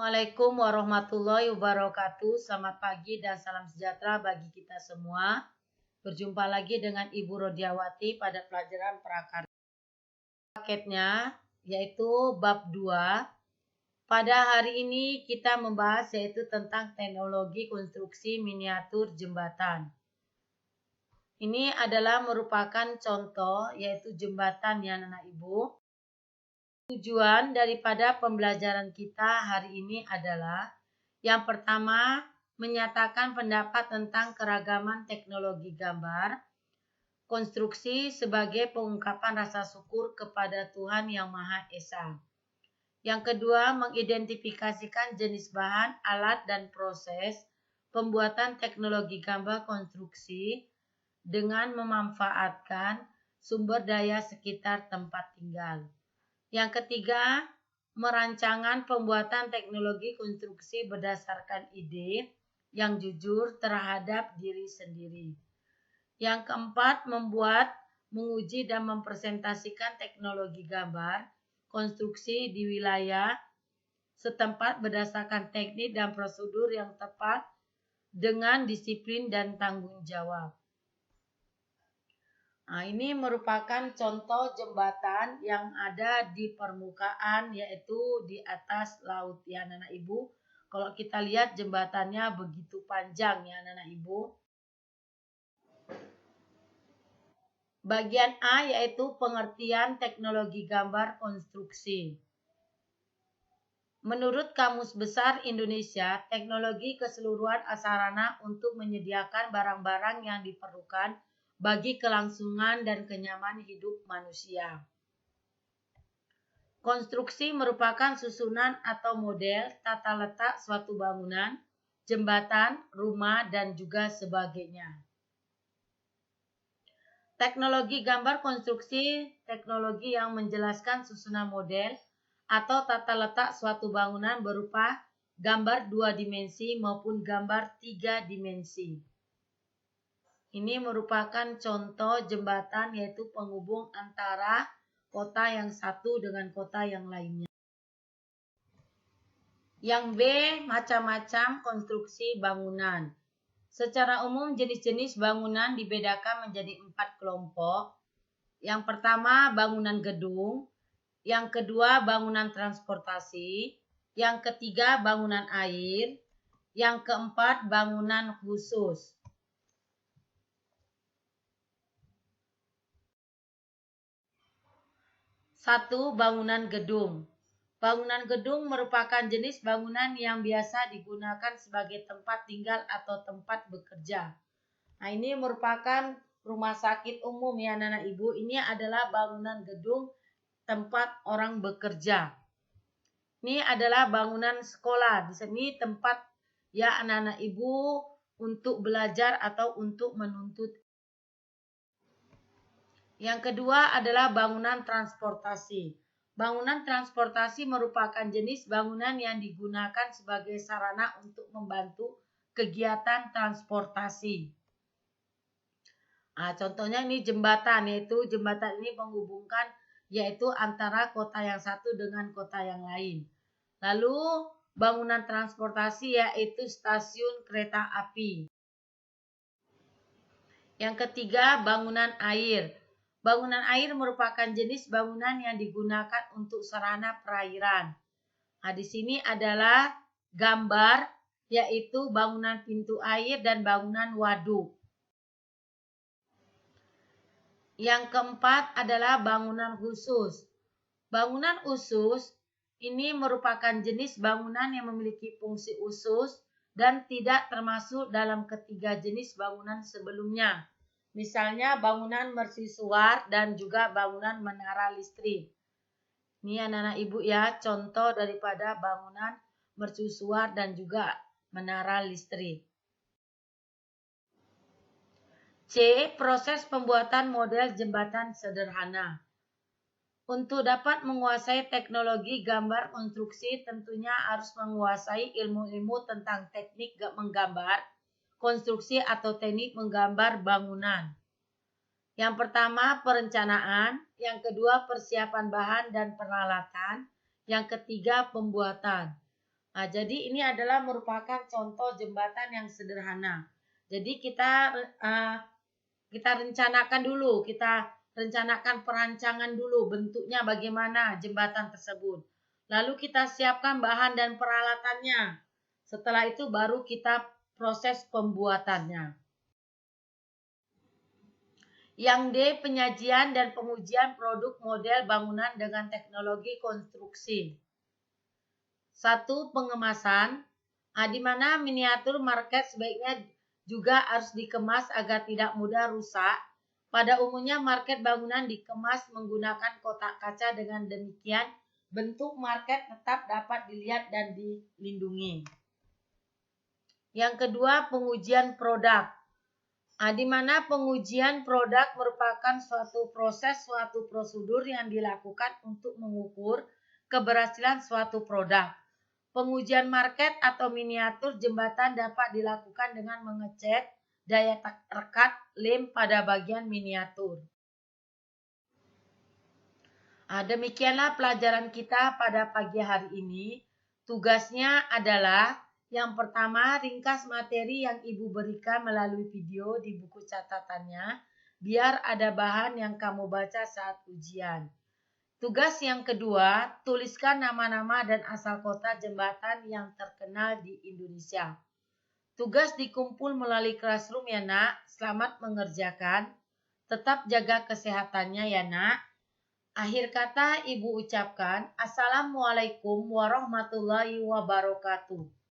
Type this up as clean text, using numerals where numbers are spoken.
Assalamualaikum warahmatullahi wabarakatuh. Selamat pagi dan salam sejahtera bagi kita semua. Berjumpa lagi dengan Ibu Rodiawati pada pelajaran prakarya. Paketnya yaitu bab 2. Pada hari ini kita membahas yaitu tentang teknologi konstruksi miniatur jembatan. Ini adalah merupakan contoh yaitu jembatan ya anak Ibu. Tujuan daripada pembelajaran kita hari ini adalah yang pertama, menyatakan pendapat tentang keragaman teknologi gambar, konstruksi sebagai pengungkapan rasa syukur kepada Tuhan Yang Maha Esa. Yang kedua, mengidentifikasikan jenis bahan, alat, dan proses pembuatan teknologi gambar konstruksi dengan memanfaatkan sumber daya sekitar tempat tinggal. Yang ketiga, merancangan pembuatan teknologi konstruksi berdasarkan ide yang jujur terhadap diri sendiri. Yang keempat, membuat, menguji, dan mempresentasikan teknologi gambar konstruksi di wilayah setempat berdasarkan teknik dan prosedur yang tepat dengan disiplin dan tanggung jawab. Nah, ini merupakan contoh jembatan yang ada di permukaan yaitu di atas laut ya anak-anak Ibu. Kalau kita lihat jembatannya begitu panjang ya anak-anak Ibu. Bagian A yaitu pengertian teknologi gambar konstruksi. Menurut Kamus Besar Indonesia, teknologi keseluruhan sarana untuk menyediakan barang-barang yang diperlukan bagi kelangsungan dan kenyamanan hidup manusia. Konstruksi merupakan susunan atau model tata letak suatu bangunan, jembatan, rumah, dan juga sebagainya. Teknologi gambar konstruksi, teknologi yang menjelaskan susunan model atau tata letak suatu bangunan berupa gambar 2 dimensi maupun gambar 3 dimensi. Ini merupakan contoh jembatan yaitu penghubung antara kota yang satu dengan kota yang lainnya. Yang B, macam-macam konstruksi bangunan. Secara umum jenis-jenis bangunan dibedakan menjadi 4 kelompok. Yang pertama bangunan gedung, yang kedua bangunan transportasi, yang ketiga bangunan air, yang keempat bangunan khusus. 1. Bangunan gedung. Bangunan gedung merupakan jenis bangunan yang biasa digunakan sebagai tempat tinggal atau tempat bekerja. Nah, ini merupakan rumah sakit umum ya anak-anak Ibu. Ini adalah bangunan gedung tempat orang bekerja. Ini adalah bangunan sekolah. Di sini tempat ya anak-anak Ibu untuk belajar atau untuk menuntut. Yang kedua adalah bangunan transportasi. Bangunan transportasi merupakan jenis bangunan yang digunakan sebagai sarana untuk membantu kegiatan transportasi. Nah, contohnya ini jembatan, yaitu jembatan ini menghubungkan yaitu antara kota yang satu dengan kota yang lain. Lalu bangunan transportasi yaitu stasiun kereta api. Yang ketiga bangunan air. Bangunan air merupakan jenis bangunan yang digunakan untuk sarana perairan. Nah, di sini adalah gambar yaitu bangunan pintu air dan bangunan waduk. Yang keempat adalah bangunan khusus. Bangunan khusus ini merupakan jenis bangunan yang memiliki fungsi khusus dan tidak termasuk dalam ketiga jenis bangunan sebelumnya. Misalnya bangunan mercusuar dan juga bangunan menara listrik. Ini anak-anak Ibu ya, contoh daripada bangunan mercusuar dan juga menara listrik. C. Proses pembuatan model jembatan sederhana. Untuk dapat menguasai teknologi gambar konstruksi tentunya harus menguasai ilmu-ilmu tentang teknik menggambar, konstruksi atau teknik menggambar bangunan. Yang pertama perencanaan, yang kedua persiapan bahan dan peralatan, yang ketiga pembuatan. Nah, jadi ini adalah merupakan contoh jembatan yang sederhana. Jadi kita rencanakan dulu, kita rencanakan perancangan dulu bentuknya bagaimana jembatan tersebut. Lalu kita siapkan bahan dan peralatannya. Setelah itu baru kita proses pembuatannya. Yang D, penyajian dan pengujian produk model bangunan dengan teknologi konstruksi. 1. Pengemasan, di mana miniatur market sebaiknya juga harus dikemas agar tidak mudah rusak. Pada umumnya market bangunan dikemas menggunakan kotak kaca, dengan demikian bentuk market tetap dapat dilihat dan dilindungi. Yang kedua, pengujian produk. Di mana pengujian produk merupakan suatu proses, suatu prosedur yang dilakukan untuk mengukur keberhasilan suatu produk. Pengujian market atau miniatur jembatan dapat dilakukan dengan mengecat daya rekat lem pada bagian miniatur. Demikianlah pelajaran kita pada pagi hari ini. Tugasnya adalah yang pertama, ringkas materi yang Ibu berikan melalui video di buku catatannya, biar ada bahan yang kamu baca saat ujian. Tugas yang kedua, tuliskan nama-nama dan asal kota jembatan yang terkenal di Indonesia. Tugas dikumpul melalui Classroom ya nak. Selamat mengerjakan. Tetap jaga kesehatannya ya nak. Akhir kata Ibu ucapkan, Assalamualaikum warahmatullahi wabarakatuh.